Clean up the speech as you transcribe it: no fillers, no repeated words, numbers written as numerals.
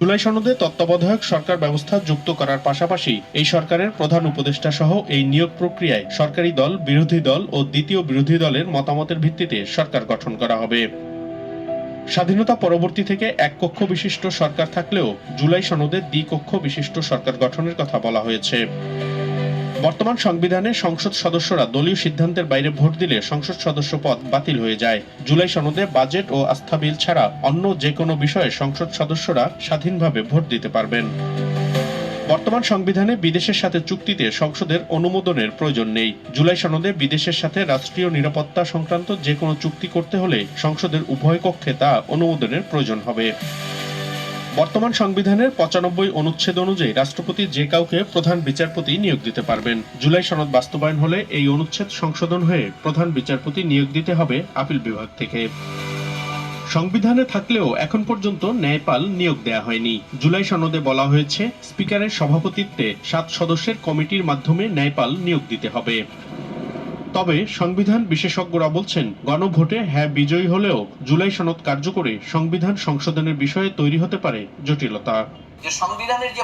জুলাই সনদে তত্ত্বাবধায়ক সরকার ব্যবস্থা যুক্ত করার পাশাপাশি এই সরকারের প্রধান উপদেষ্টা সহ এই নিয়োগ প্রক্রিয়ায় সরকারি দল, বিরোধী দল ও দ্বিতীয় বিরোধী দলের মতামতের ভিত্তিতে সরকার গঠন করা হবে। স্বাধীনতা পরবর্তী থেকে এক কক্ষ বিশিষ্ট সরকার থাকলেও জুলাই সনদে দ্বিকক্ষ বিশিষ্ট সরকার গঠনের কথা বলা হয়েছে। বর্তমান সংবিধানে সংসদ সদস্যরা দলীয় সিদ্ধান্তের বাইরে ভোট দিলে সংসদ সদস্য পদ বাতিল হয়ে যায়। জুলাই সনদে বাজেট ও আস্থা বিল ছাড়া অন্য যে কোনো বিষয়ে সংসদ সদস্যরা স্বাধীনভাবে ভোট দিতে পারবেন। বর্তমান সংবিধানে বিদেশের সাথে চুক্তিতে সংসদের অনুমোদনের প্রয়োজন নেই। জুলাই সনদে বিদেশের সাথে রাষ্ট্রীয় নিরাপত্তা সংক্রান্ত যে কোনো চুক্তি করতে হলে সংসদের উভয় কক্ষে তা অনুমোদনের প্রয়োজন হবে। বর্তমান সংবিধানের ৯৫ অনুচ্ছেদ অনুযায়ী রাষ্ট্রপতি যে কাউকে প্রধান বিচারপতি নিয়োগ দিতে পারবেন। জুলাই সনদ বাস্তবায়ন হলে এই অনুচ্ছেদ সংশোধন হয়ে প্রধান বিচারপতি নিয়োগ দিতে হবে আপিল বিভাগ থেকে। সংবিধানে থাকলেও এখন পর্যন্ত ন্যায়পাল নিয়োগ দেয়া হয়নি। জুলাই সনদে বলা হয়েছে স্পিকারের সভাপতিত্বে ৭ সদস্যের কমিটির মাধ্যমে ন্যায়পাল নিয়োগ দিতে হবে। তবে সংবিধান বিশেষজ্ঞরা বলছেন, গণভোটে হ্যাঁ বিজয়ী হলেও জুলাই সনদ কার্যকরে সংবিধান সংশোধনের বিষয়ে তৈরি হতে পারে জটিলতা। সংবিধানের যে